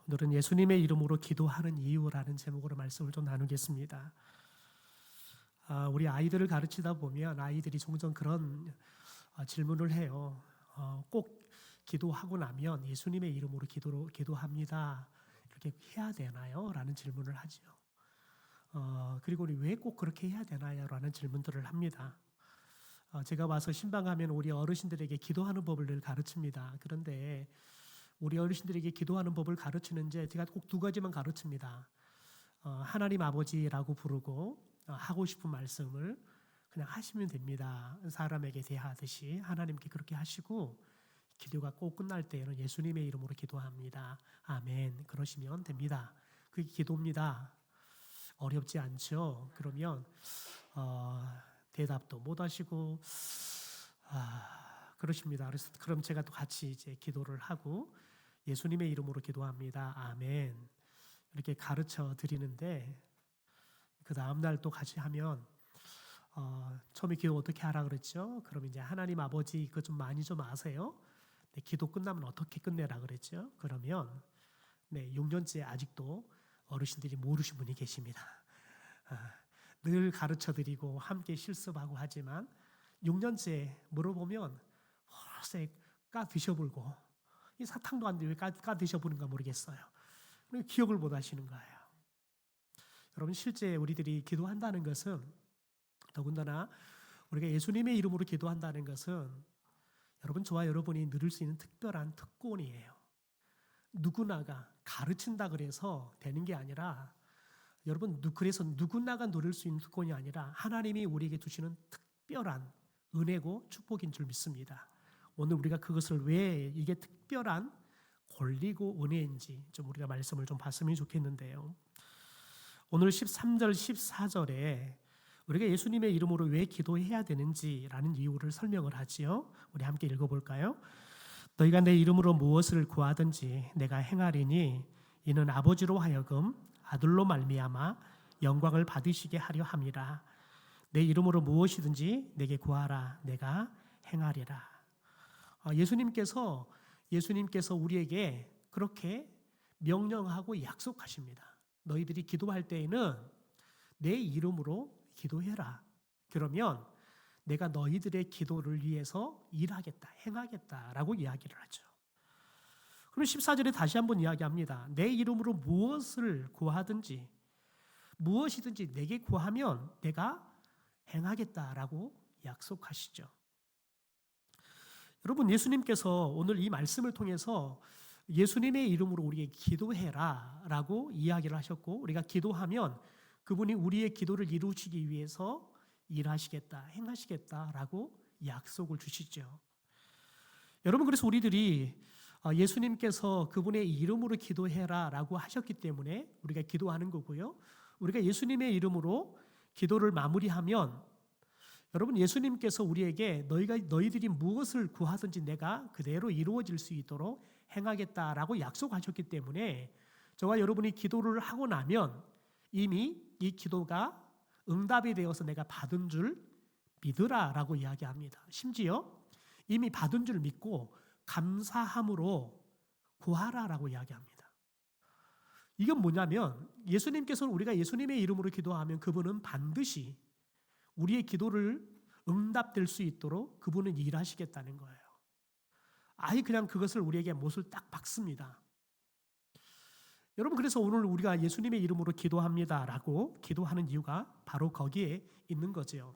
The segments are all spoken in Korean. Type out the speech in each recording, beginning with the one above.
오늘은 예수님의 이름으로 기도하는 이유라는 제목으로 말씀을 좀 나누겠습니다. 우리 아이들을 가르치다 보면 아이들이 종종 그런 질문을 해요. 꼭 기도하고 나면 예수님의 이름으로 기도합니다. 이렇게 해야 되나요? 라는 질문을 하죠. 그리고 우리 왜 꼭 그렇게 해야 되나요? 라는 질문들을 합니다. 제가 와서 신방하면 우리 어르신들에게 기도하는 법을 늘 가르칩니다. 그런데 우리 어르신들에게 기도하는 법을 가르치는데 제가 꼭 두 가지만 가르칩니다. 하나님 아버지라고 부르고 하고 싶은 말씀을 그냥 하시면 됩니다. 사람에게 대하듯이 하나님께 그렇게 하시고 기도가 꼭 끝날 때에는 예수님의 이름으로 기도합니다. 아멘. 그러시면 됩니다. 그게 기도입니다. 어렵지 않죠? 그러면 대답도 못 하시고 그러십니다. 그래서 그럼 제가 또 같이 이제 기도를 하고 예수님의 이름으로 기도합니다. 아멘. 이렇게 가르쳐 드리는데 그 다음 날 또 같이 하면 처음에 기도 어떻게 하라 그랬죠? 그럼 이제 하나님 아버지 그거 좀 많이 좀 아세요? 네, 기도 끝나면 어떻게 끝내라 그랬죠? 그러면 6년째 아직도 어르신들이 모르신 분이 계십니다. 늘 가르쳐 드리고 함께 실습하고 하지만 6년째 물어보면 허세 까 드셔불고 이 사탕도 안 돼 왜 까 드셔보는가 모르겠어요. 기억을 못 하시는 거예요. 여러분 실제 우리들이 기도한다는 것은 더군다나 우리가 예수님의 이름으로 기도한다는 것은 여러분 저와 여러분이 누릴 수 있는 특별한 특권이에요. 누구나가 가르친다 그래서 되는 게 아니라 여러분 그래서 누구나가 누릴 수 있는 특권이 아니라 하나님이 우리에게 주시는 특별한 은혜고 축복인 줄 믿습니다. 오늘 우리가 그것을 왜 이게 특별한 권리고 은혜인지 좀 우리가 말씀을 좀 봤으면 좋겠는데요. 오늘 13절 14절에 우리가 예수님의 이름으로 왜 기도해야 되는지라는 이유를 설명을 하지요. 우리 함께 읽어볼까요? 너희가 내 이름으로 무엇을 구하든지 내가 행하리니 이는 아버지로 하여금 아들로 말미암아 영광을 받으시게 하려 함이라. 내 이름으로 무엇이든지 내게 구하라 내가 행하리라. 예수님께서 우리에게 그렇게 명령하고 약속하십니다. 너희들이 기도할 때에는 내 이름으로 기도해라. 그러면 내가 너희들의 기도를 위해서 일하겠다, 행하겠다라고 이야기를 하죠. 그럼 14절에 다시 한번 이야기합니다. 내 이름으로 무엇을 구하든지 무엇이든지 내게 구하면 내가 행하겠다라고 약속하시죠. 여러분 예수님께서 오늘 이 말씀을 통해서 예수님의 이름으로 우리에게 기도해라 라고 이야기를 하셨고 우리가 기도하면 그분이 우리의 기도를 이루시기 위해서 일하시겠다, 행하시겠다라고 약속을 주시죠. 여러분 그래서 우리들이 예수님께서 그분의 이름으로 기도해라 라고 하셨기 때문에 우리가 기도하는 거고요. 우리가 예수님의 이름으로 기도를 마무리하면 여러분 예수님께서 우리에게 너희들이 무엇을 구하든지 내가 그대로 이루어질 수 있도록 행하겠다라고 약속하셨기 때문에 저와 여러분이 기도를 하고 나면 이미 이 기도가 응답이 되어서 내가 받은 줄 믿으라라고 이야기합니다. 심지어 이미 받은 줄 믿고 감사함으로 구하라라고 이야기합니다. 이건 뭐냐면 예수님께서는 우리가 예수님의 이름으로 기도하면 그분은 반드시 우리의 기도를 응답될 수 있도록 그분은 일하시겠다는 거예요. 아예 그냥 그것을 우리에게 못을 딱 박습니다. 여러분 그래서 오늘 우리가 예수님의 이름으로 기도합니다라고 기도하는 이유가 바로 거기에 있는 거죠.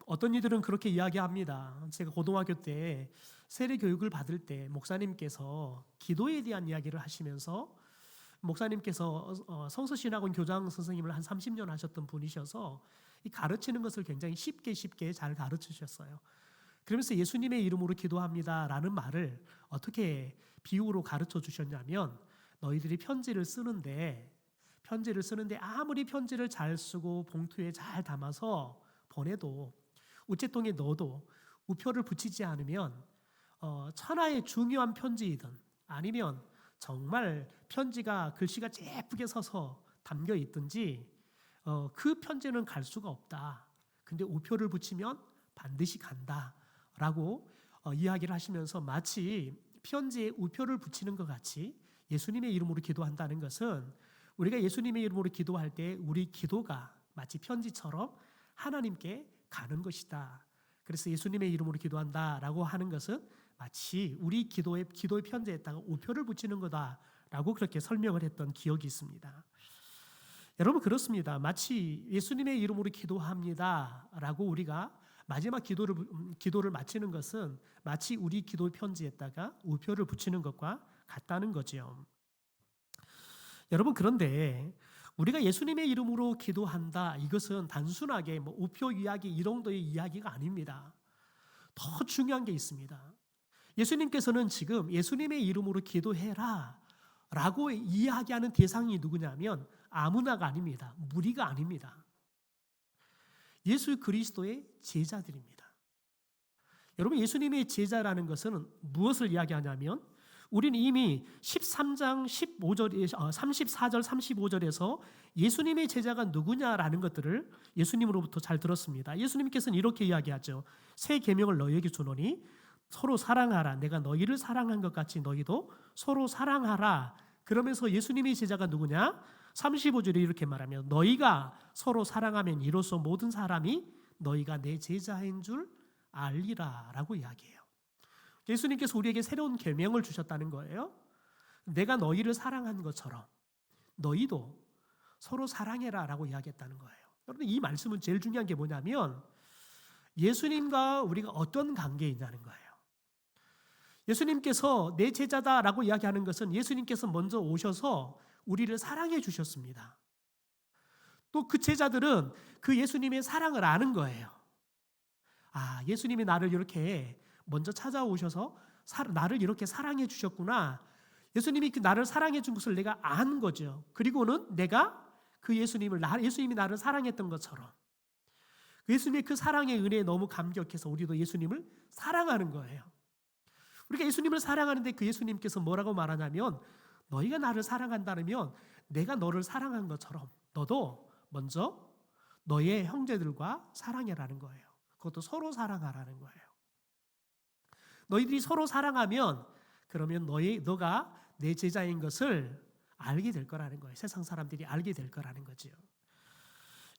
어떤 이들은 그렇게 이야기합니다. 제가 고등학교 때 세례 교육을 받을 때 목사님께서 기도에 대한 이야기를 하시면서 목사님께서 성서신학원 교장 선생님을 한 30년 하셨던 분이셔서 이 가르치는 것을 굉장히 쉽게 잘 가르치셨어요. 그러면서 예수님의 이름으로 기도합니다라는 말을 어떻게 비유로 가르쳐 주셨냐면 너희들이 편지를 쓰는데 아무리 편지를 잘 쓰고 봉투에 잘 담아서 보내도 우체통에 넣어도 우표를 붙이지 않으면 천하의 중요한 편지이든 아니면 정말 편지가 글씨가 예쁘게 서서 담겨 있든지 그 편지는 갈 수가 없다. 근데 우표를 붙이면 반드시 간다라고 이야기를 하시면서 마치 편지에 우표를 붙이는 것 같이 예수님의 이름으로 기도한다는 것은 우리가 예수님의 이름으로 기도할 때 우리 기도가 마치 편지처럼 하나님께 가는 것이다. 그래서 예수님의 이름으로 기도한다라고 하는 것은 마치 우리 기도의 편지에다가 우표를 붙이는 거다라고 그렇게 설명을 했던 기억이 있습니다. 여러분 그렇습니다. 마치 예수님의 이름으로 기도합니다라고 우리가 마지막 기도를 마치는 것은 마치 우리 기도 편지에다가 우표를 붙이는 것과 같다는 거죠. 여러분 그런데 우리가 예수님의 이름으로 기도한다 이것은 단순하게 우표 이야기 이 정도의 이야기가 아닙니다. 더 중요한 게 있습니다. 예수님께서는 지금 예수님의 이름으로 기도해라 라고 이야기하는 대상이 누구냐면 아무나가 아닙니다. 무리가 아닙니다. 예수 그리스도의 제자들입니다. 여러분 예수님의 제자라는 것은 무엇을 이야기하냐면 우리는 이미 13장 34절 35절에서 예수님의 제자가 누구냐라는 것들을 예수님으로부터 잘 들었습니다. 예수님께서는 이렇게 이야기하죠. 새 계명을 너희에게 주노니 서로 사랑하라. 내가 너희를 사랑한 것 같이 너희도 서로 사랑하라. 그러면서 예수님의 제자가 누구냐? 35절에 이렇게 말하며 너희가 서로 사랑하면 이로써 모든 사람이 너희가 내 제자인 줄 알리라 라고 이야기해요. 예수님께서 우리에게 새로운 계명을 주셨다는 거예요. 내가 너희를 사랑한 것처럼 너희도 서로 사랑해라 라고 이야기했다는 거예요. 여러분 이 말씀은 제일 중요한 게 뭐냐면 예수님과 우리가 어떤 관계에 있냐는 거예요. 예수님께서 내 제자다라고 이야기하는 것은 예수님께서 먼저 오셔서 우리를 사랑해 주셨습니다. 또 그 제자들은 그 예수님의 사랑을 아는 거예요. 아, 예수님이 나를 이렇게 먼저 찾아오셔서 나를 이렇게 사랑해 주셨구나. 예수님이 나를 사랑해 준 것을 내가 아는 거죠. 그리고는 내가 그 예수님이 나를 사랑했던 것처럼 예수님의 그 사랑의 은혜에 너무 감격해서 우리도 예수님을 사랑하는 거예요. 우리가 예수님을 사랑하는데 그 예수님께서 뭐라고 말하냐면 너희가 나를 사랑한다면 내가 너를 사랑한 것처럼 너도 먼저 너의 형제들과 사랑해라는 거예요. 그것도 서로 사랑하라는 거예요. 너희들이 서로 사랑하면 그러면 너가 내 제자인 것을 알게 될 거라는 거예요. 세상 사람들이 알게 될 거라는 거죠.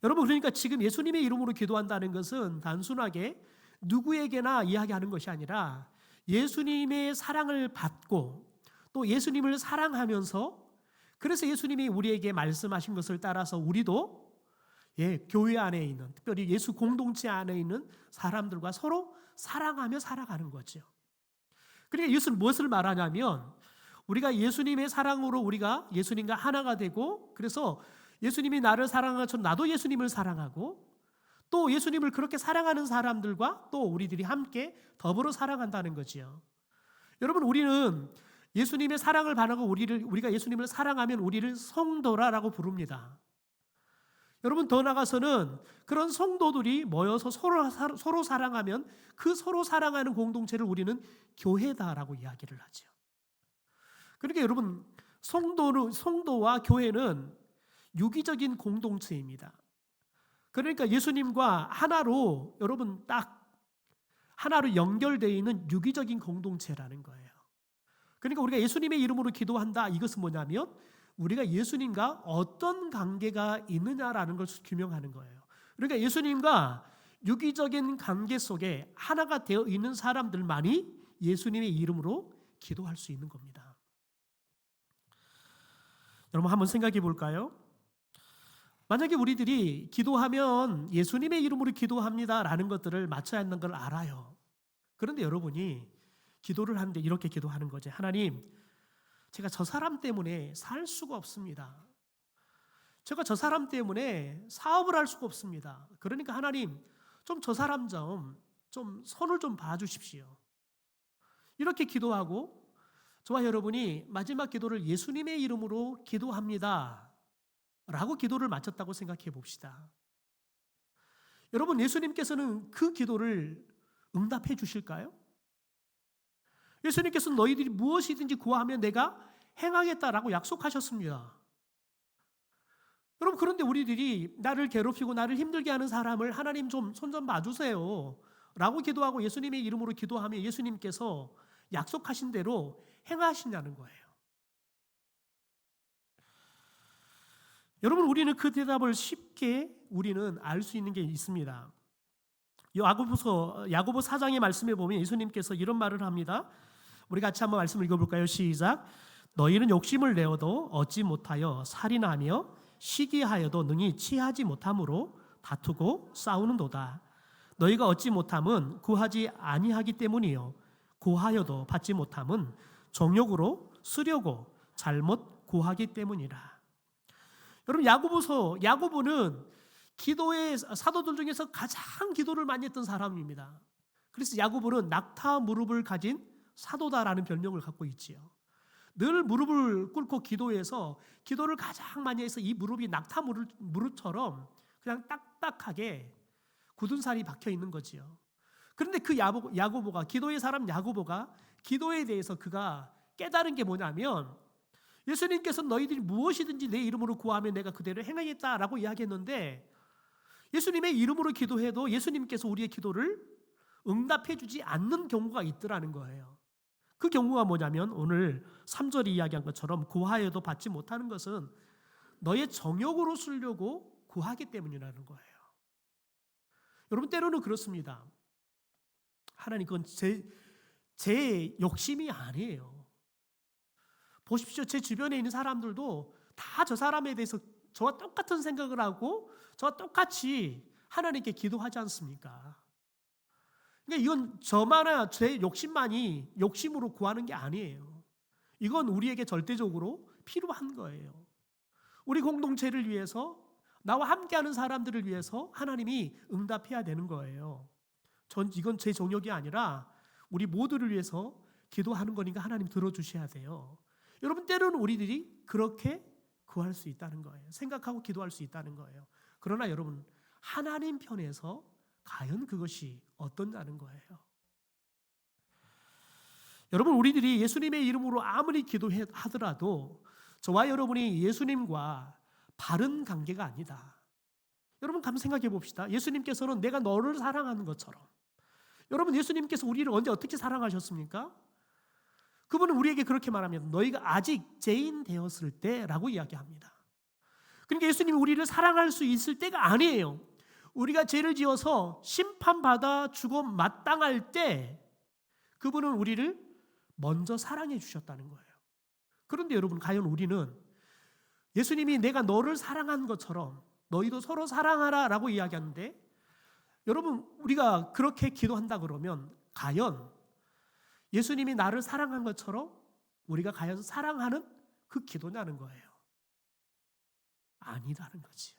여러분 그러니까 지금 예수님의 이름으로 기도한다는 것은 단순하게 누구에게나 이야기하는 것이 아니라 예수님의 사랑을 받고 또 예수님을 사랑하면서 그래서 예수님이 우리에게 말씀하신 것을 따라서 우리도 교회 안에 있는 특별히 예수 공동체 안에 있는 사람들과 서로 사랑하며 살아가는 거죠. 그러니까 이것은 무엇을 말하냐면 우리가 예수님의 사랑으로 우리가 예수님과 하나가 되고 그래서 예수님이 나를 사랑한 것처럼 나도 예수님을 사랑하고 또 예수님을 그렇게 사랑하는 사람들과 또 우리들이 함께 더불어 사랑한다는 거지요. 여러분 우리는 예수님의 사랑을 받고 우리가 예수님을 사랑하면 우리를 성도라라고 부릅니다. 여러분 더 나아가서는 그런 성도들이 모여서 서로 사랑하면 그 서로 사랑하는 공동체를 우리는 교회다라고 이야기를 하죠. 그러니까 여러분 성도와 교회는 유기적인 공동체입니다. 그러니까 예수님과 하나로 여러분 딱 하나로 연결되어 있는 유기적인 공동체라는 거예요. 그러니까 우리가 예수님의 이름으로 기도한다 이것은 뭐냐면 우리가 예수님과 어떤 관계가 있느냐라는 것을 규명하는 거예요. 그러니까 예수님과 유기적인 관계 속에 하나가 되어 있는 사람들만이 예수님의 이름으로 기도할 수 있는 겁니다. 여러분 한번 생각해 볼까요? 만약에 우리들이 기도하면 예수님의 이름으로 기도합니다라는 것들을 맞춰야 하는 걸 알아요. 그런데 여러분이 기도를 하는데 이렇게 기도하는 거죠. 하나님, 제가 저 사람 때문에 살 수가 없습니다. 제가 저 사람 때문에 사업을 할 수가 없습니다. 그러니까 하나님, 좀 저 사람 좀 손을 좀 봐주십시오. 이렇게 기도하고 저와 여러분이 마지막 기도를 예수님의 이름으로 기도합니다 라고 기도를 마쳤다고 생각해 봅시다. 여러분 예수님께서는 그 기도를 응답해 주실까요? 예수님께서는 너희들이 무엇이든지 구하면 내가 행하겠다라고 약속하셨습니다. 여러분 그런데 우리들이 나를 괴롭히고 나를 힘들게 하는 사람을 하나님 좀 손 좀 봐주세요 라고 기도하고 예수님의 이름으로 기도하면 예수님께서 약속하신 대로 행하시냐는 거예요. 여러분, 우리는 그 대답을 쉽게 우리는 알 수 있는 게 있습니다. 야고보 4장의 말씀에 보면 예수님께서 이런 말을 합니다. 우리 같이 한번 말씀을 읽어볼까요? 시작. 너희는 욕심을 내어도 얻지 못하여 살인하며 시기하여도 능히 취하지 못함으로 다투고 싸우는도다. 너희가 얻지 못함은 구하지 아니하기 때문이요 구하여도 받지 못함은 정욕으로 쓰려고 잘못 구하기 때문이라. 여러분, 야고보는 기도의 사도들 중에서 가장 기도를 많이 했던 사람입니다. 그래서 야고보는 낙타 무릎을 가진 사도다라는 별명을 갖고 있지요. 늘 무릎을 꿇고 기도해서 기도를 가장 많이 해서 이 무릎이 낙타 무릎처럼 그냥 딱딱하게 굳은 살이 박혀 있는 거지요. 그런데 그 야고보가, 기도의 사람 야고보가 기도에 대해서 그가 깨달은 게 뭐냐면, 예수님께서 너희들이 무엇이든지 내 이름으로 구하면 내가 그대로 행하겠다라고 이야기했는데, 예수님의 이름으로 기도해도 예수님께서 우리의 기도를 응답해 주지 않는 경우가 있더라는 거예요. 그 경우가 뭐냐면 오늘 3절에 이야기한 것처럼 구하여도 받지 못하는 것은 너의 정욕으로 쓰려고 구하기 때문이라는 거예요. 여러분, 때로는 그렇습니다. 하나님, 그건 제 욕심이 아니에요. 보십시오. 제 주변에 있는 사람들도 다 저 사람에 대해서 저와 똑같은 생각을 하고 저와 똑같이 하나님께 기도하지 않습니까? 그러니까 이건 저만의 제 욕심만이 욕심으로 구하는 게 아니에요. 이건 우리에게 절대적으로 필요한 거예요. 우리 공동체를 위해서, 나와 함께하는 사람들을 위해서 하나님이 응답해야 되는 거예요. 이건 제 정욕이 아니라 우리 모두를 위해서 기도하는 거니까 하나님 들어주셔야 돼요. 여러분, 때로는 우리들이 그렇게 구할 수 있다는 거예요. 생각하고 기도할 수 있다는 거예요. 그러나 여러분, 하나님 편에서 과연 그것이 어떠냐는 거예요. 여러분, 우리들이 예수님의 이름으로 아무리 기도하더라도 저와 여러분이 예수님과 바른 관계가 아니다. 여러분, 한번 생각해 봅시다. 예수님께서는 내가 너를 사랑하는 것처럼, 여러분, 예수님께서 우리를 언제 어떻게 사랑하셨습니까? 그분은 우리에게 그렇게 말하면 너희가 아직 죄인 되었을 때라고 이야기합니다. 그러니까 예수님이 우리를 사랑할 수 있을 때가 아니에요. 우리가 죄를 지어서 심판받아 죽어 마땅할 때 그분은 우리를 먼저 사랑해 주셨다는 거예요. 그런데 여러분, 과연 우리는 예수님이 내가 너를 사랑한 것처럼 너희도 서로 사랑하라 라고 이야기하는데, 여러분, 우리가 그렇게 기도한다 그러면 과연 예수님이 나를 사랑한 것처럼 우리가 과연 사랑하는 그 기도냐는 거예요. 아니라는 거지요.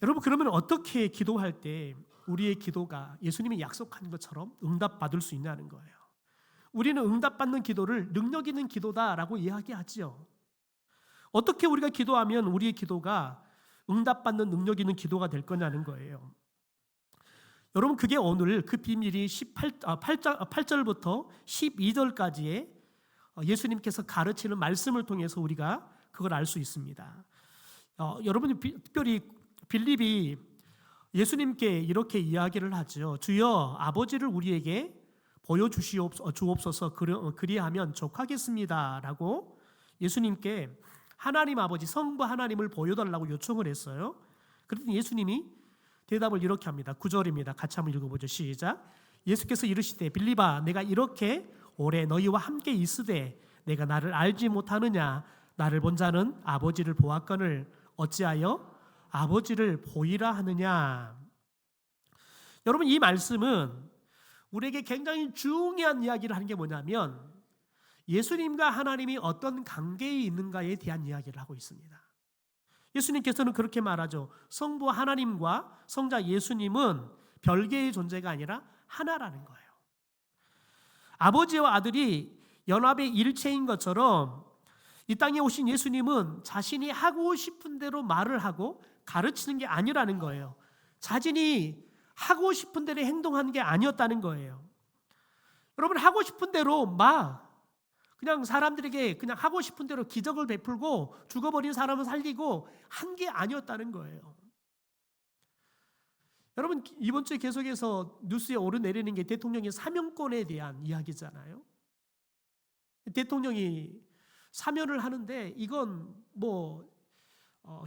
여러분, 그러면 어떻게 기도할 때 우리의 기도가 예수님이 약속한 것처럼 응답받을 수 있냐는 거예요. 우리는 응답받는 기도를 능력 있는 기도다라고 이야기하지요. 어떻게 우리가 기도하면 우리의 기도가 응답받는 능력 있는 기도가 될 거냐는 거예요. 여러분, 그게 오늘 그 비밀이 8절부터 12절까지의 예수님께서 가르치는 말씀을 통해서 우리가 그걸 알 수 있습니다. 여러분이 특별히 빌립이 예수님께 이렇게 이야기를 하죠. 주여, 아버지를 우리에게 보여주옵소서. 그리하면 족하겠습니다 라고 예수님께 하나님 아버지, 성부 하나님을 보여달라고 요청을 했어요. 그랬더니 예수님이 대답을 이렇게 합니다. 9절입니다. 같이 한번 읽어보죠. 시작. 예수께서 이르시되 빌립아, 내가 이렇게 오래 너희와 함께 있으되 내가 나를 알지 못하느냐? 나를 본 자는 아버지를 보았거늘 어찌하여 아버지를 보이라 하느냐? 여러분, 이 말씀은 우리에게 굉장히 중요한 이야기를 하는 게 뭐냐면 예수님과 하나님이 어떤 관계에 있는가에 대한 이야기를 하고 있습니다. 예수님께서는 그렇게 말하죠. 성부 하나님과 성자 예수님은 별개의 존재가 아니라 하나라는 거예요. 아버지와 아들이 연합의 일체인 것처럼 이 땅에 오신 예수님은 자신이 하고 싶은 대로 말을 하고 가르치는 게 아니라는 거예요. 자신이 하고 싶은 대로 행동하는 게 아니었다는 거예요. 여러분, 하고 싶은 대로 그냥 사람들에게 그냥 하고 싶은 대로 기적을 베풀고 죽어버린 사람을 살리고 한 게 아니었다는 거예요. 여러분 이번 주에 계속해서 뉴스에 오르내리는 게 대통령의 사면권에 대한 이야기잖아요. 대통령이 사면을 하는데 이건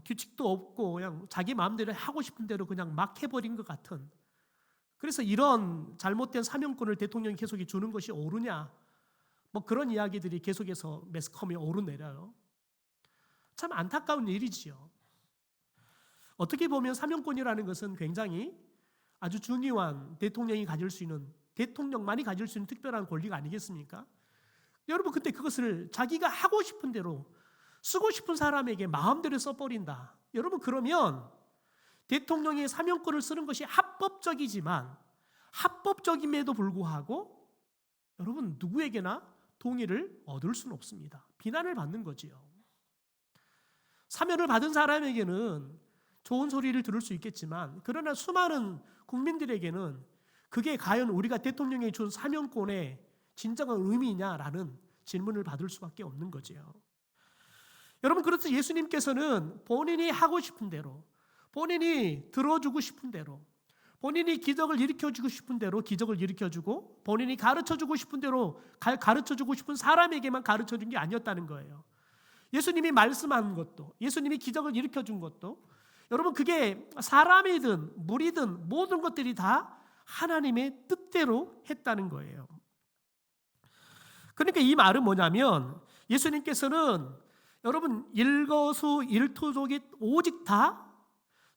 규칙도 없고 그냥 자기 마음대로 하고 싶은 대로 그냥 막 해버린 것 같은, 그래서 이런 잘못된 사면권을 대통령이 계속 주는 것이 옳으냐, 그런 이야기들이 계속해서 매스컴에 오르내려요. 참 안타까운 일이지요. 어떻게 보면 사면권이라는 것은 굉장히 아주 중요한 대통령만이 가질 수 있는 특별한 권리가 아니겠습니까? 여러분 근데 그것을 자기가 하고 싶은 대로 쓰고 싶은 사람에게 마음대로 써버린다. 여러분 그러면 대통령의 사면권을 쓰는 것이 합법적이지만 합법적임에도 불구하고 여러분 누구에게나 동의를 얻을 수는 없습니다. 비난을 받는 거지요. 사면을 받은 사람에게는 좋은 소리를 들을 수 있겠지만 그러나 수많은 국민들에게는 그게 과연 우리가 대통령이 준 사면권의 진정한 의미냐라는 질문을 받을 수밖에 없는 거지요. 여러분 그렇듯 예수님께서는 본인이 하고 싶은 대로, 본인이 들어주고 싶은 대로, 본인이 기적을 일으켜주고 싶은 대로 기적을 일으켜주고 본인이 가르쳐주고 싶은 대로 가르쳐주고 싶은 사람에게만 가르쳐준 게 아니었다는 거예요. 예수님이 말씀한 것도, 예수님이 기적을 일으켜준 것도 여러분 그게 사람이든 물이든 모든 것들이 다 하나님의 뜻대로 했다는 거예요. 그러니까 이 말은 뭐냐면 예수님께서는 여러분 일거수일투족이 오직 다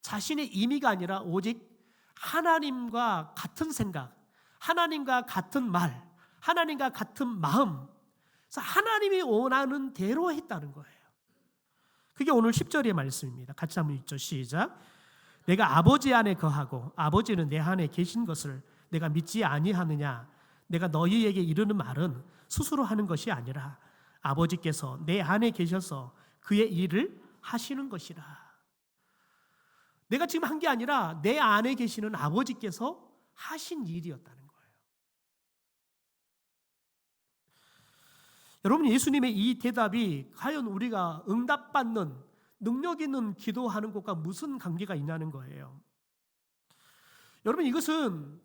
자신의 임의가 아니라 오직 하나님과 같은 생각, 하나님과 같은 말, 하나님과 같은 마음, 그래서 하나님이 원하는 대로 했다는 거예요. 그게 오늘 10절의 말씀입니다. 같이 한번 읽죠. 시작. 내가 아버지 안에 거하고 아버지는 내 안에 계신 것을 내가 믿지 아니하느냐. 내가 너희에게 이르는 말은 스스로 하는 것이 아니라 아버지께서 내 안에 계셔서 그의 일을 하시는 것이라. 내가 지금 한 게 아니라 내 안에 계시는 아버지께서 하신 일이었다는 거예요. 여러분 예수님의 이 대답이 과연 우리가 응답받는 능력 있는 기도하는 것과 무슨 관계가 있냐는 거예요. 여러분 이것은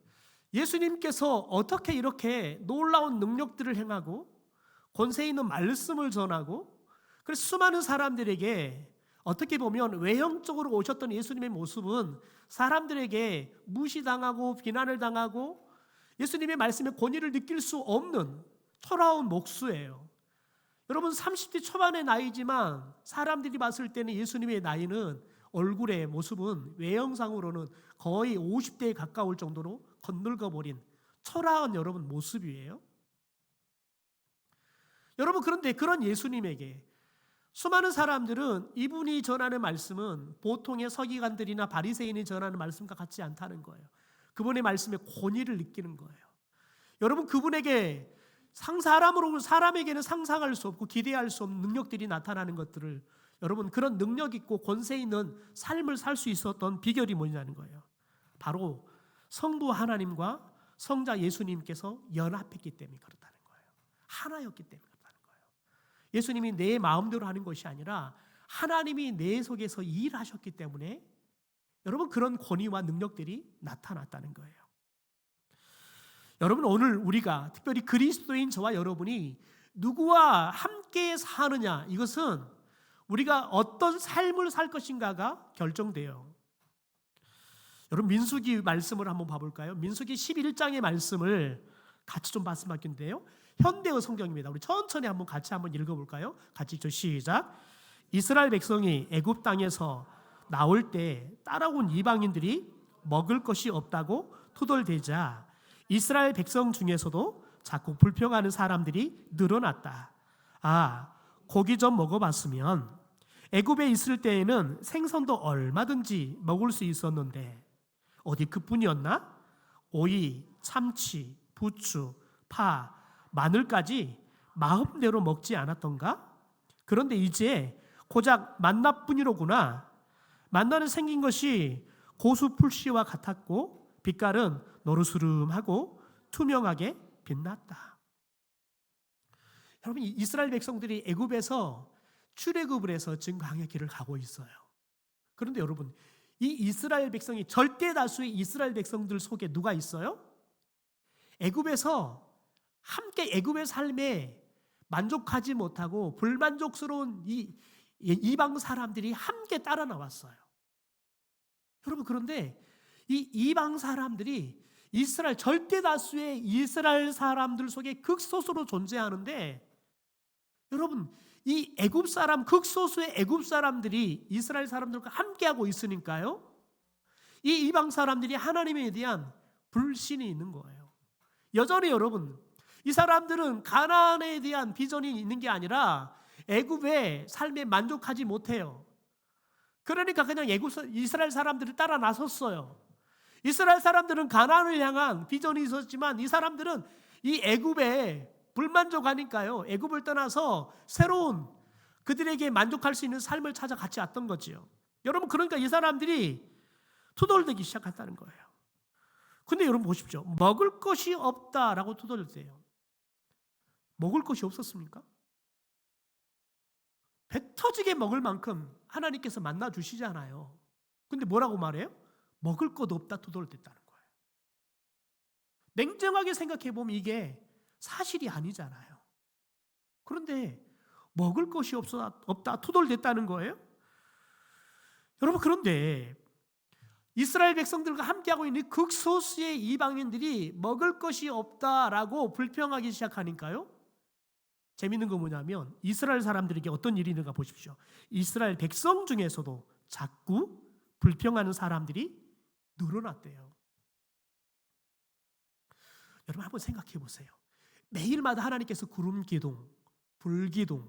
예수님께서 어떻게 이렇게 놀라운 능력들을 행하고 권세 있는 말씀을 전하고 그래서 수많은 사람들에게 어떻게 보면 외형적으로 오셨던 예수님의 모습은 사람들에게 무시당하고 비난을 당하고 예수님의 말씀에 권위를 느낄 수 없는 초라한 목수예요. 여러분 30대 초반의 나이지만 사람들이 봤을 때는 예수님의 나이는 얼굴의 모습은 외형상으로는 거의 50대에 가까울 정도로 건늙어버린 초라한 여러분 모습이에요. 여러분 그런데 그런 예수님에게 수많은 사람들은 이분이 전하는 말씀은 보통의 서기관들이나 바리새인이 전하는 말씀과 같지 않다는 거예요. 그분의 말씀에 권위를 느끼는 거예요. 여러분 그분에게 사람에게는 상상할 수 없고 기대할 수 없는 능력들이 나타나는 것들을 여러분 그런 능력 있고 권세 있는 삶을 살 수 있었던 비결이 뭐냐는 거예요. 바로 성부 하나님과 성자 예수님께서 연합했기 때문에 그렇다는 거예요. 하나였기 때문에 그렇다는 거예요. 예수님이 내 마음대로 하는 것이 아니라 하나님이 내 속에서 일하셨기 때문에 여러분 그런 권위와 능력들이 나타났다는 거예요. 여러분 오늘 우리가 특별히 그리스도인 저와 여러분이 누구와 함께 사느냐 이것은 우리가 어떤 삶을 살 것인가가 결정돼요. 여러분 민수기 말씀을 한번 봐볼까요? 민수기 11장의 말씀을 같이 좀 봤으면 좋겠는데요. 현대어 성경입니다. 우리 천천히 같이 한번 읽어볼까요? 같이 읽죠. 시작. 이스라엘 백성이 애굽 땅에서 나올 때 따라온 이방인들이 먹을 것이 없다고 투덜대자 이스라엘 백성 중에서도 자꾸 불평하는 사람들이 늘어났다. 고기 좀 먹어봤으면 애굽에 있을 때에는 생선도 얼마든지 먹을 수 있었는데 어디 그뿐이었나? 오이, 참치, 부추, 파, 마늘까지 마음대로 먹지 않았던가? 그런데 이제 고작 만나뿐이로구나. 만나는 생긴 것이 고수풀씨와 같았고 빛깔은 노르스름하고 투명하게 빛났다. 여러분 이스라엘 백성들이 애굽에서 출애굽을 해서 지금 광야 길을 가고 있어요. 그런데 여러분 이 이스라엘 백성이 절대 다수의 이스라엘 백성들 속에 누가 있어요? 애굽에서 함께 애굽의 삶에 만족하지 못하고 불만족스러운 이 이방 사람들이 함께 따라 나왔어요. 여러분, 그런데 이 이방 사람들이 이스라엘 절대 다수의 이스라엘 사람들 속에 극소수로 존재하는데, 여러분, 이 애굽 사람, 극소수의 애굽 사람들이 이스라엘 사람들과 함께하고 있으니까요, 이 이방 사람들이 하나님에 대한 불신이 있는 거예요. 여전히 여러분, 이 사람들은 가나안에 대한 비전이 있는 게 아니라 애굽의 삶에 만족하지 못해요. 그러니까 그냥 이스라엘 사람들을 따라 나섰어요. 이스라엘 사람들은 가나안을 향한 비전이 있었지만 이 사람들은 이 애굽에 불만족하니까요, 애굽을 떠나서 새로운 그들에게 만족할 수 있는 삶을 찾아 같이 왔던 거지요. 여러분, 그러니까 이 사람들이 투덜대기 시작했다는 거예요. 근데 여러분 보십시오. 먹을 것이 없다라고 투덜대요. 먹을 것이 없었습니까? 배 터지게 먹을 만큼 하나님께서 만나 주시잖아요. 근데 뭐라고 말해요? 먹을 것 없다 투덜댔다는 거예요. 냉정하게 생각해 보면 이게 사실이 아니잖아요. 그런데 먹을 것이 없다 투덜댔다는 거예요. 여러분, 그런데 이스라엘 백성들과 함께하고 있는 극소수의 이방인들이 먹을 것이 없다라고 불평하기 시작하니까요, 재밌는 거 뭐냐면 이스라엘 사람들에게 어떤 일이 있는가 보십시오. 이스라엘 백성 중에서도 자꾸 불평하는 사람들이 늘어났대요. 여러분, 한번 생각해 보세요. 매일마다 하나님께서 구름 기둥, 불 기둥,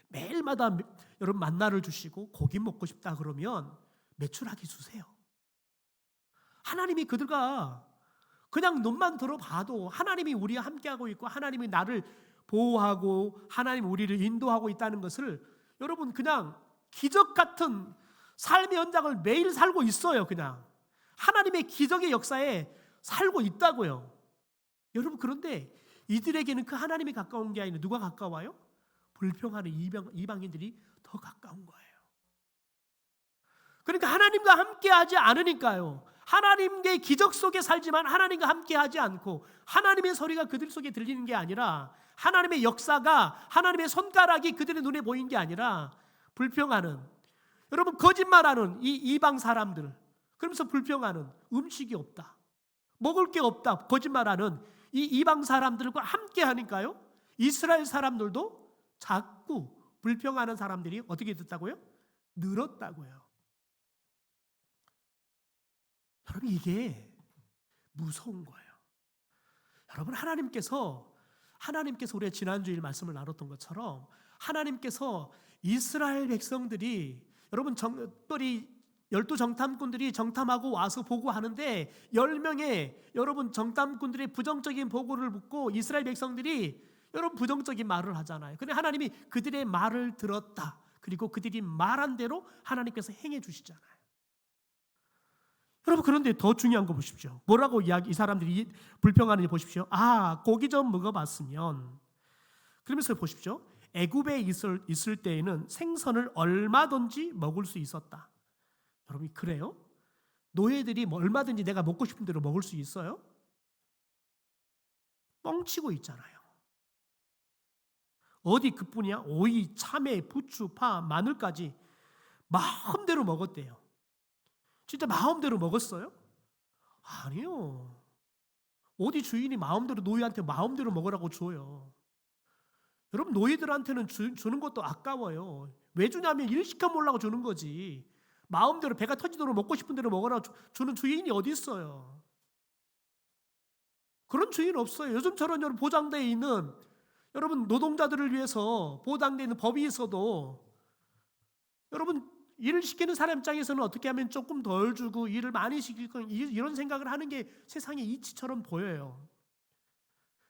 매일마다 여러분 만나를 주시고 고기 먹고 싶다 그러면 매출하게 주세요. 하나님이 그들과 그냥 눈만 들어봐도 하나님이 우리와 함께하고 있고 하나님이 나를 보호하고 하나님 우리를 인도하고 있다는 것을 여러분 그냥 기적 같은 삶의 현장을 매일 살고 있어요. 그냥 하나님의 기적의 역사에 살고 있다고요. 여러분, 그런데 이들에게는 그 하나님이 가까운 게 아니라 누가 가까워요? 불평하는 이방인들이 더 가까운 거예요. 그러니까 하나님과 함께하지 않으니까요, 하나님의 기적 속에 살지만 하나님과 함께하지 않고 하나님의 소리가 그들 속에 들리는 게 아니라 하나님의 역사가 하나님의 손가락이 그들의 눈에 보이는 게 아니라 불평하는, 여러분 거짓말하는 이 이방 사람들, 그러면서 불평하는, 음식이 없다, 먹을 게 없다, 거짓말하는 이 이방 사람들과 함께하니까요, 이스라엘 사람들도 자꾸 불평하는 사람들이 어떻게 됐다고요? 늘었다고요. 여러분, 이게 무서운 거예요. 여러분, 하나님께서 우리가 지난주일 말씀을 나눴던 것처럼 하나님께서 이스라엘 백성들이 여러분 특별히 12정탐꾼들이 정탐하고 와서 보고하는데 10명의 여러분 정탐꾼들의 부정적인 보고를 묻고 이스라엘 백성들이 여러분 부정적인 말을 하잖아요. 그런데 하나님이 그들의 말을 들었다. 그리고 그들이 말한 대로 하나님께서 행해 주시잖아요. 여러분, 그런데 더 중요한 거 보십시오. 뭐라고 이 사람들이 불평하는지 보십시오. 고기 좀 먹어봤으면, 그러면서 보십시오. 애굽에 있을 때에는 생선을 얼마든지 먹을 수 있었다. 여러분, 그래요? 노예들이 얼마든지 내가 먹고 싶은 대로 먹을 수 있어요? 뻥치고 있잖아요. 어디 그뿐이야? 오이, 참외, 부추, 파, 마늘까지 마음대로 먹었대요. 진짜 마음대로 먹었어요? 아니요. 어디 주인이 마음대로 노예한테 마음대로 먹으라고 줘요. 여러분, 노예들한테는 주는 것도 아까워요. 왜 주냐면 일 시켜 먹으려고 주는 거지. 마음대로 배가 터지도록 먹고 싶은 대로 먹으라고 주는 주인이 어디 있어요? 그런 주인 없어요. 요즘처럼 여러분 보장되어 있는 여러분 노동자들을 위해서 보장되어 있는 법이 있어도 여러분 일을 시키는 사람 입장에서는 어떻게 하면 조금 덜 주고 일을 많이 시킬 건 이런 생각을 하는 게 세상의 이치처럼 보여요.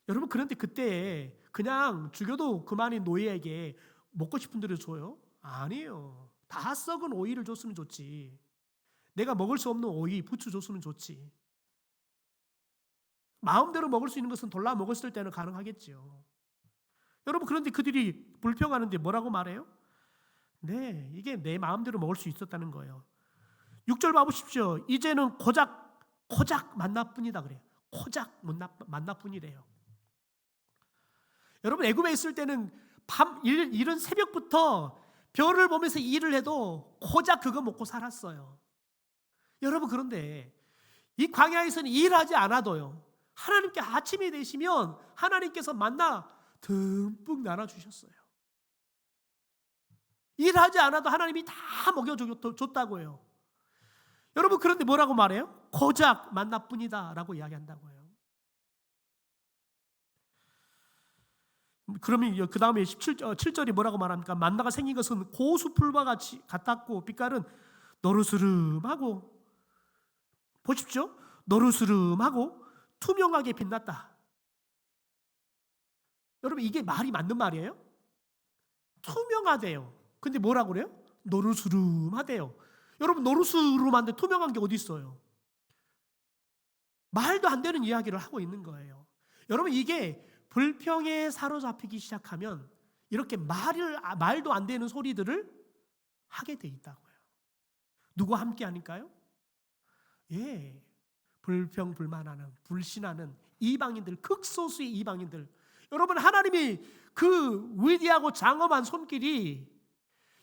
여러분, 그런데 그때 그냥 죽여도 그만인 노예에게 먹고 싶은 대로 줘요? 아니에요. 다 썩은 오이를 줬으면 좋지. 내가 먹을 수 없는 오이, 부추 줬으면 좋지. 마음대로 먹을 수 있는 것은 돌라 먹었을 때는 가능하겠죠. 여러분, 그런데 그들이 불평하는데 뭐라고 말해요? 네, 이게 내 마음대로 먹을 수 있었다는 거예요. 6절 봐보십시오. 이제는 고작 만나뿐이다 그래요. 고작 만나뿐이래요. 여러분, 애굽에 있을 때는 이른 새벽부터 별을 보면서 일을 해도 고작 그거 먹고 살았어요. 여러분, 그런데 이 광야에서는 일하지 않아도요, 하나님께 아침이 되시면 하나님께서 만나 듬뿍 나눠주셨어요. 일하지 않아도 하나님이 다 먹여줬다고요. 여러분, 그런데 뭐라고 말해요? 고작 만나뿐이다 라고 이야기한다고요. 그러면 그 다음에 7절이 뭐라고 말합니까? 만나가 생긴 것은 고수풀과 같이 같았고 빛깔은 노르스름하고, 보십시오, 노르스름하고 투명하게 빛났다. 여러분, 이게 말이 맞는 말이에요? 투명하대요. 근데 뭐라고 그래요? 노르스름하대요. 여러분, 노르스름한데 투명한 게 어디 있어요? 말도 안 되는 이야기를 하고 있는 거예요. 여러분, 이게 불평에 사로잡히기 시작하면 이렇게 말도 안 되는 소리들을 하게 돼 있다고요. 누구와 함께 하니까요? 예, 불평 불만하는, 불신하는 이방인들, 극소수의 이방인들. 여러분, 하나님이 그 위대하고 장엄한 손길이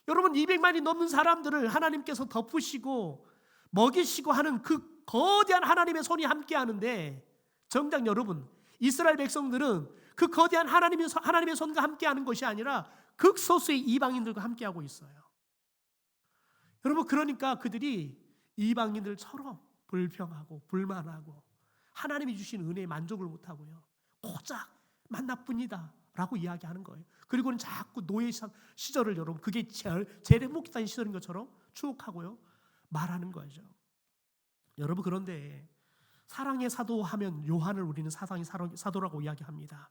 여러분 200만이 넘는 사람들을 하나님께서 덮으시고 먹이시고 하는 그 거대한 하나님의 손이 함께 하는데, 정작 여러분, 이스라엘 백성들은 그 거대한 하나님의 손과 함께 하는 것이 아니라 극소수의 이방인들과 함께 하고 있어요. 여러분, 그러니까 그들이 이방인들처럼 불평하고 불만하고 하나님이 주신 은혜에 만족을 못하고요, 고작 만나뿐이다 라고 이야기하는 거예요. 그리고는 자꾸 노예 시절을 여러분, 그게 제일 행복했다는 시절인 것처럼 추억하고요 말하는 거죠. 여러분, 그런데 사랑의 사도 하면 요한을 우리는 사랑의 사도라고 이야기합니다.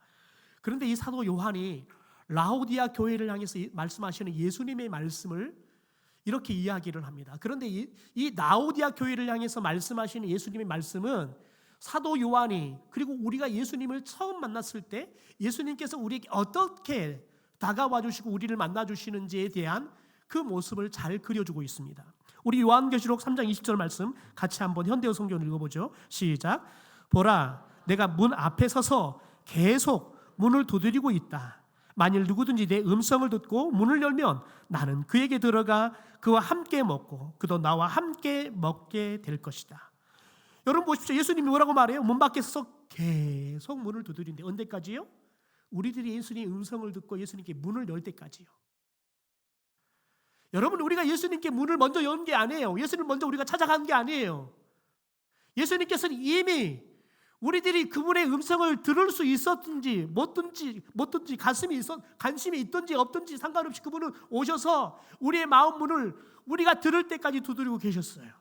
그런데 이 사도 요한이 라오디아 교회를 향해서 말씀하시는 예수님의 말씀을 이렇게 이야기를 합니다. 그런데 이 라오디아 교회를 향해서 말씀하시는 예수님의 말씀은 사도 요한이, 그리고 우리가 예수님을 처음 만났을 때 예수님께서 우리에게 어떻게 다가와 주시고 우리를 만나 주시는지에 대한 그 모습을 잘 그려주고 있습니다. 우리 요한계시록 3장 20절 말씀 같이 한번 현대어 성경을 읽어보죠. 시작. 보라, 내가 문 앞에 서서 계속 문을 두드리고 있다. 만일 누구든지 내 음성을 듣고 문을 열면 나는 그에게 들어가 그와 함께 먹고 그도 나와 함께 먹게 될 것이다. 여러분 보십시오. 예수님이 뭐라고 말해요? 문 밖에 서서 계속 문을 두드린대. 언제까지요? 우리들이 예수님의 음성을 듣고 예수님께 문을 열 때까지요. 여러분, 우리가 예수님께 문을 먼저 연 게 아니에요. 예수님 먼저 우리가 찾아간 게 아니에요. 예수님께서는 이미 우리들이 그분의 음성을 들을 수 있었든지 못든지 관심이 있든지 없든지 상관없이 그분은 오셔서 우리의 마음 문을 우리가 들을 때까지 두드리고 계셨어요.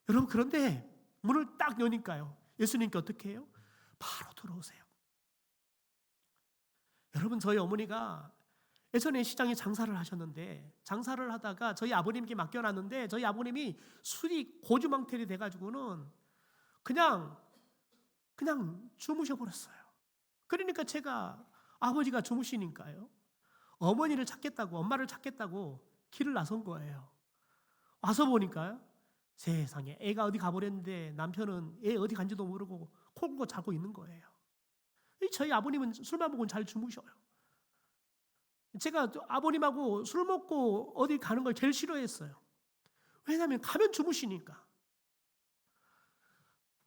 여러분, 그런데 문을 딱 여니까요, 예수님께 어떻게 해요? 바로 들어오세요. 여러분, 저희 어머니가 예전에 시장에 장사를 하셨는데, 장사를 하다가 저희 아버님께 맡겨놨는데 저희 아버님이 술이 고주망태리 돼가지고는 그냥 주무셔버렸어요. 그러니까 제가, 아버지가 주무시니까요, 어머니를 찾겠다고, 엄마를 찾겠다고 길을 나선 거예요. 와서 보니까요, 세상에 애가 어디 가버렸는데 남편은 애 어디 간지도 모르고 콩고 자고 있는 거예요. 저희 아버님은 술만 먹으면 잘 주무셔요. 제가 아버님하고 술 먹고 어디 가는 걸 제일 싫어했어요. 왜냐하면 가면 주무시니까.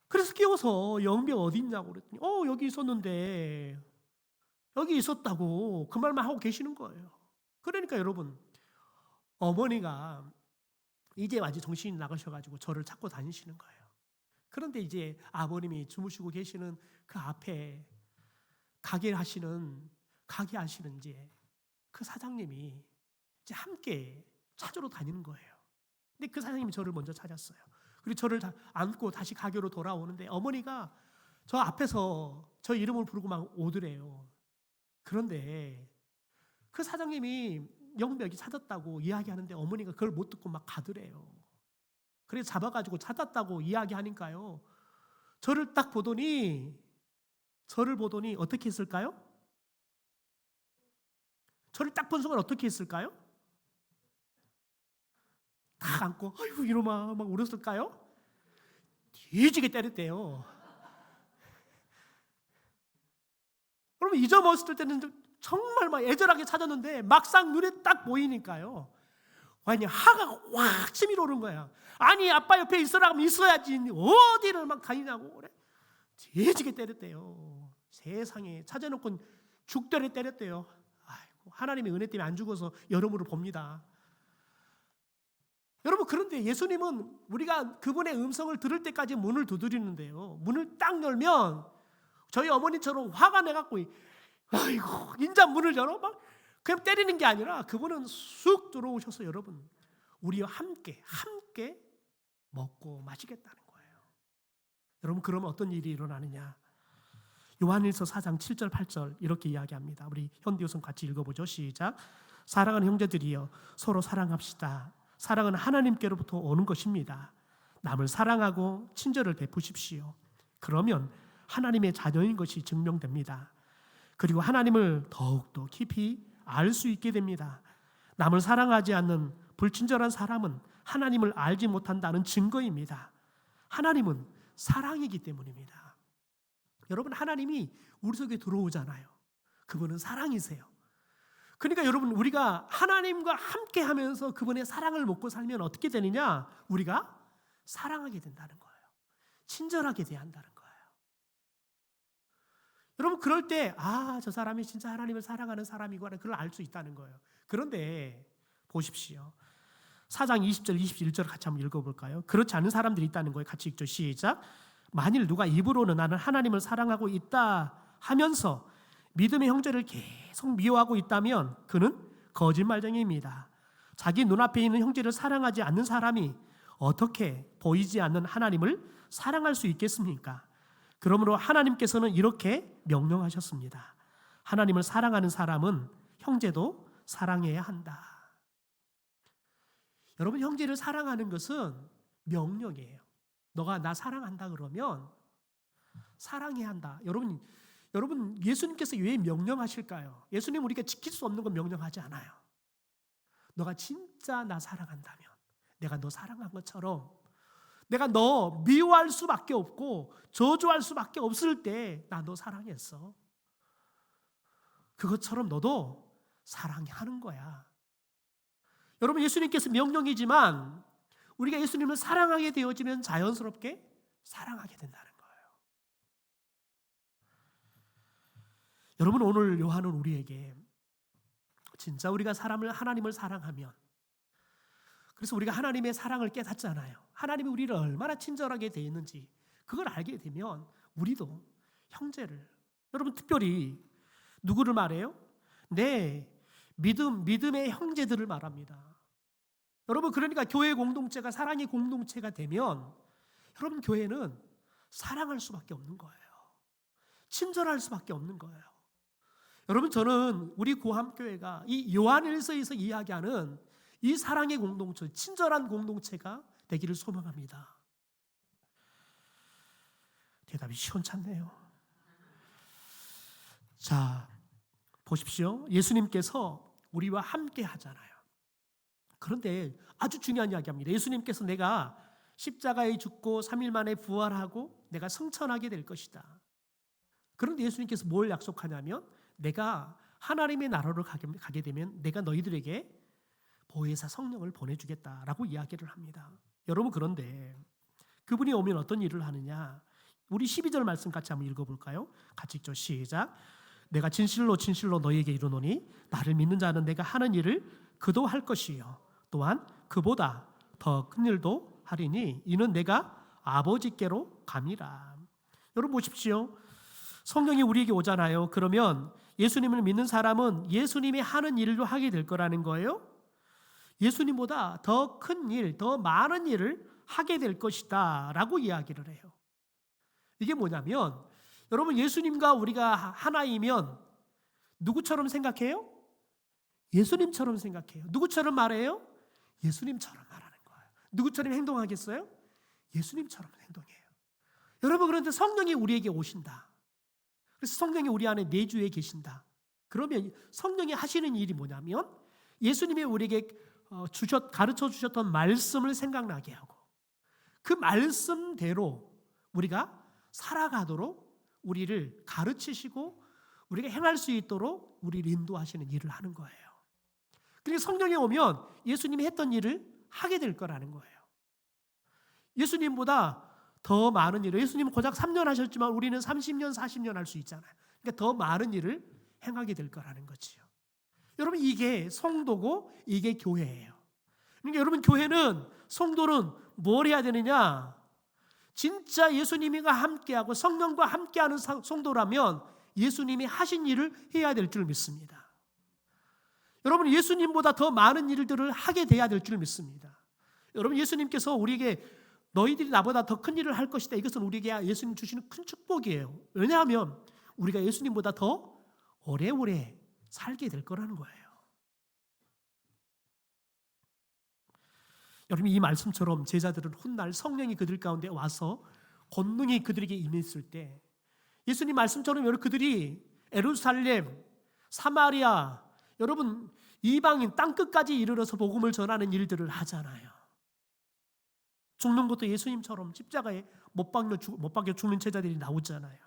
그래서 깨워서 영병 어디 있냐고 그랬더니 여기 있었는데, 여기 있었다고 그 말만 하고 계시는 거예요. 그러니까 여러분, 어머니가 이제 완전 정신이 나가셔가지고 저를 찾고 다니시는 거예요. 그런데 이제 아버님이 주무시고 계시는 그 앞에 가게 하시는 이제 그 사장님이 이제 함께 찾으러 다니는 거예요. 근데 그 사장님이 저를 먼저 찾았어요. 그리고 저를 안고 다시 가게로 돌아오는데 어머니가 저 앞에서 저 이름을 부르고 막 오더래요. 그런데 그 사장님이 영벽이 찾았다고 이야기하는데 어머니가 그걸 못 듣고 막 가더래요. 그래서 잡아가지고 찾았다고 이야기하니까요, 저를 보더니 어떻게 했을까요? 저를 딱 본 순간 어떻게 했을까요? 딱 안고 아이고 이놈아 막 울었을까요? 뒤지게 때렸대요. 여러분 잊어먹었을 때는 정말 막 애절하게 찾았는데 막상 눈에 딱 보이니까요. 완전 화가 확 치밀어 오른 거야. 아니 아빠 옆에 있으라면 있어야지 어디를 막 다니냐고 그래. 뒤지게 때렸대요. 세상에 찾아놓고 죽더래 때렸대요. 아이고 하나님의 은혜 때문에 안 죽어서 여러모로 봅니다. 여러분 그런데 예수님은 우리가 그분의 음성을 들을 때까지 문을 두드리는데요. 문을 딱 열면 저희 어머니처럼 화가 내갖고 아이고 인자 문을 열어 막 그냥 때리는 게 아니라 그분은 쑥 들어오셔서 여러분 우리와 함께 먹고 마시겠다는 거예요. 여러분 그러면 어떤 일이 일어나느냐? 요한일서 4장 7절 8절 이렇게 이야기합니다. 우리 현대우선 같이 읽어보죠. 시작. 사랑하는 형제들이여 서로 사랑합시다. 사랑은 하나님께로부터 오는 것입니다. 남을 사랑하고 친절을 베푸십시오. 그러면 하나님의 자녀인 것이 증명됩니다. 그리고 하나님을 더욱더 깊이 알 수 있게 됩니다. 남을 사랑하지 않는 불친절한 사람은 하나님을 알지 못한다는 증거입니다. 하나님은 사랑이기 때문입니다. 여러분 하나님이 우리 속에 들어오잖아요. 그분은 사랑이세요. 그러니까 여러분 우리가 하나님과 함께 하면서 그분의 사랑을 먹고 살면 어떻게 되느냐? 우리가 사랑하게 된다는 거예요. 친절하게 대한다는 거예요. 여러분 그럴 때 저 사람이 진짜 하나님을 사랑하는 사람이구나 그걸 알 수 있다는 거예요. 그런데 보십시오. 4장 20절 21절 같이 한번 읽어볼까요? 그렇지 않은 사람들이 있다는 거예요. 같이 읽죠. 시작. 만일 누가 입으로는 나는 하나님을 사랑하고 있다 하면서 믿음의 형제를 계속 미워하고 있다면 그는 거짓말쟁이입니다. 자기 눈앞에 있는 형제를 사랑하지 않는 사람이 어떻게 보이지 않는 하나님을 사랑할 수 있겠습니까? 그러므로 하나님께서는 이렇게 명령하셨습니다. 하나님을 사랑하는 사람은 형제도 사랑해야 한다. 여러분 형제를 사랑하는 것은 명령이에요. 너가 나 사랑한다 그러면 사랑해야 한다. 여러분 예수님께서 왜 명령하실까요? 예수님 우리가 지킬 수 없는 건 명령하지 않아요. 너가 진짜 나 사랑한다면 내가 너 사랑한 것처럼 내가 너 미워할 수밖에 없고 저주할 수밖에 없을 때 나 너 사랑했어. 그것처럼 너도 사랑하는 거야. 여러분 예수님께서 명령이지만 우리가 예수님을 사랑하게 되어지면 자연스럽게 사랑하게 된다는 거예요. 여러분 오늘 요한은 우리에게 진짜 우리가 하나님을 사랑하면 그래서 우리가 하나님의 사랑을 깨닫잖아요. 하나님이 우리를 얼마나 친절하게 대했는지 그걸 알게 되면 우리도 형제를 여러분 특별히 누구를 말해요? 네, 믿음의 형제들을 말합니다. 여러분 그러니까 교회 공동체가 사랑의 공동체가 되면 여러분 교회는 사랑할 수밖에 없는 거예요. 친절할 수밖에 없는 거예요. 여러분 저는 우리 고함교회가 이 요한일서에서 이야기하는 이 사랑의 공동체, 친절한 공동체가 되기를 소망합니다. 대답이 시원찮네요. 자, 보십시오. 예수님께서 우리와 함께 하잖아요. 그런데 아주 중요한 이야기합니다. 예수님께서 내가 십자가에 죽고 3일 만에 부활하고 내가 승천하게 될 것이다. 그런데 예수님께서 뭘 약속하냐면 내가 하나님의 나라로 가게 되면 내가 너희들에게 보혜사 성령을 보내주겠다라고 이야기를 합니다. 여러분 그런데 그분이 오면 어떤 일을 하느냐? 우리 12절 말씀 같이 한번 읽어볼까요? 같이 읽죠. 시작. 내가 진실로 너희에게 이르노니 나를 믿는 자는 내가 하는 일을 그도 할 것이요 또한 그보다 더 큰 일도 하리니 이는 내가 아버지께로 감이라. 여러분 보십시오. 성령이 우리에게 오잖아요. 그러면 예수님을 믿는 사람은 예수님이 하는 일도 하게 될 거라는 거예요. 예수님보다 더 큰 일, 더 많은 일을 하게 될 것이다 라고 이야기를 해요. 이게 뭐냐면 여러분 예수님과 우리가 하나이면 누구처럼 생각해요? 예수님처럼 생각해요. 누구처럼 말해요? 예수님처럼 말하는 거예요. 누구처럼 행동하겠어요? 예수님처럼 행동해요. 여러분 그런데 성령이 우리에게 오신다. 그래서 성령이 우리 안에 내주에 계신다. 그러면 성령이 하시는 일이 뭐냐면 예수님이 우리에게 가르쳐 주셨던 말씀을 생각나게 하고 그 말씀대로 우리가 살아가도록 우리를 가르치시고 우리가 행할 수 있도록 우리를 인도하시는 일을 하는 거예요. 그리고 성경에 오면 예수님이 했던 일을 하게 될 거라는 거예요. 예수님보다 더 많은 일을, 예수님은 고작 3년 하셨지만 우리는 30년, 40년 할 수 있잖아요. 그러니까 더 많은 일을 행하게 될 거라는 거지요. 여러분, 이게 성도고 이게 교회예요. 그러니까 여러분, 교회는, 성도는 뭘 해야 되느냐? 진짜 예수님과 함께하고 성령과 함께하는 성도라면 예수님이 하신 일을 해야 될 줄 믿습니다. 여러분, 예수님보다 더 많은 일들을 하게 돼야 될 줄 믿습니다. 여러분, 예수님께서 우리에게 너희들이 나보다 더 큰 일을 할 것이다, 이것은 우리에게 예수님 주시는 큰 축복이에요. 왜냐하면 우리가 예수님보다 더 오래오래 살게 될 거라는 거예요. 여러분, 이 말씀처럼 제자들은 훗날 성령이 그들 가운데 와서 권능이 그들에게 임했을 때 예수님 말씀처럼 여러분, 그들이 예루살렘, 사마리아, 여러분 이방인 땅끝까지 이르러서 복음을 전하는 일들을 하잖아요. 죽는 것도 예수님처럼 십자가에 못 박혀 죽는 제자들이 나오잖아요.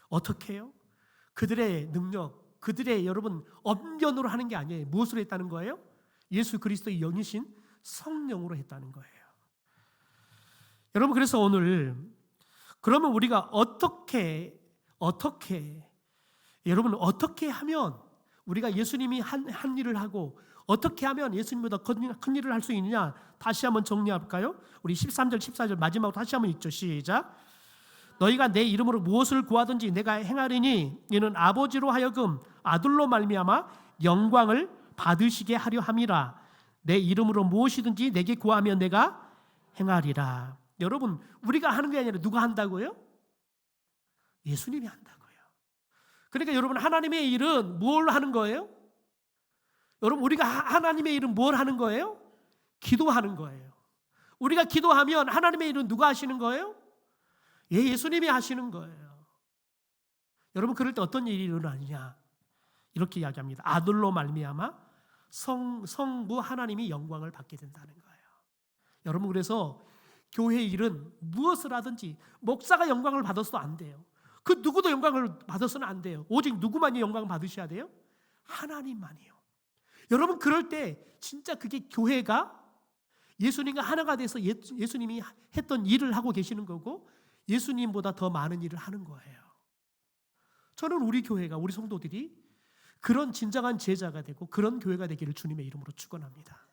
어떻게 해요? 그들의 능력, 그들의 여러분 언변으로 하는 게 아니에요. 무엇으로 했다는 거예요? 예수 그리스도의 영이신 성령으로 했다는 거예요. 여러분, 그래서 오늘 그러면 우리가 어떻게 여러분 어떻게 하면 우리가 예수님이 한 일을 하고 어떻게 하면 예수님보다 큰 일을 할 수 있느냐, 다시 한번 정리할까요? 우리 13절 14절 마지막으로 다시 한번 읽죠. 시작. 너희가 내 이름으로 무엇을 구하든지 내가 행하리니 이는 아버지로 하여금 아들로 말미암아 영광을 받으시게 하려 함이라. 내 이름으로 무엇이든지 내게 구하면 내가 행하리라. 여러분, 우리가 하는 게 아니라 누가 한다고요? 예수님이 한다고요. 그러니까 여러분, 하나님의 일은 뭘 하는 거예요? 여러분, 우리가 하나님의 일은 뭘 하는 거예요? 기도하는 거예요. 우리가 기도하면 하나님의 일은 누가 하시는 거예요? 예수님이 하시는 거예요. 여러분, 그럴 때 어떤 일이 일어나느냐? 이렇게 이야기합니다. 아들로 말미암아 성부 하나님이 영광을 받게 된다는 거예요. 여러분, 그래서 교회 일은 무엇을 하든지 목사가 영광을 받아서도 안 돼요. 그 누구도 영광을 받아서는 안 돼요. 오직 누구만이 영광을 받으셔야 돼요? 하나님만이요. 여러분, 그럴 때 진짜 그게 교회가 예수님과 하나가 돼서 예수님이 했던 일을 하고 계시는 거고 예수님보다 더 많은 일을 하는 거예요. 저는 우리 교회가, 우리 성도들이 그런 진정한 제자가 되고 그런 교회가 되기를 주님의 이름으로 축원합니다.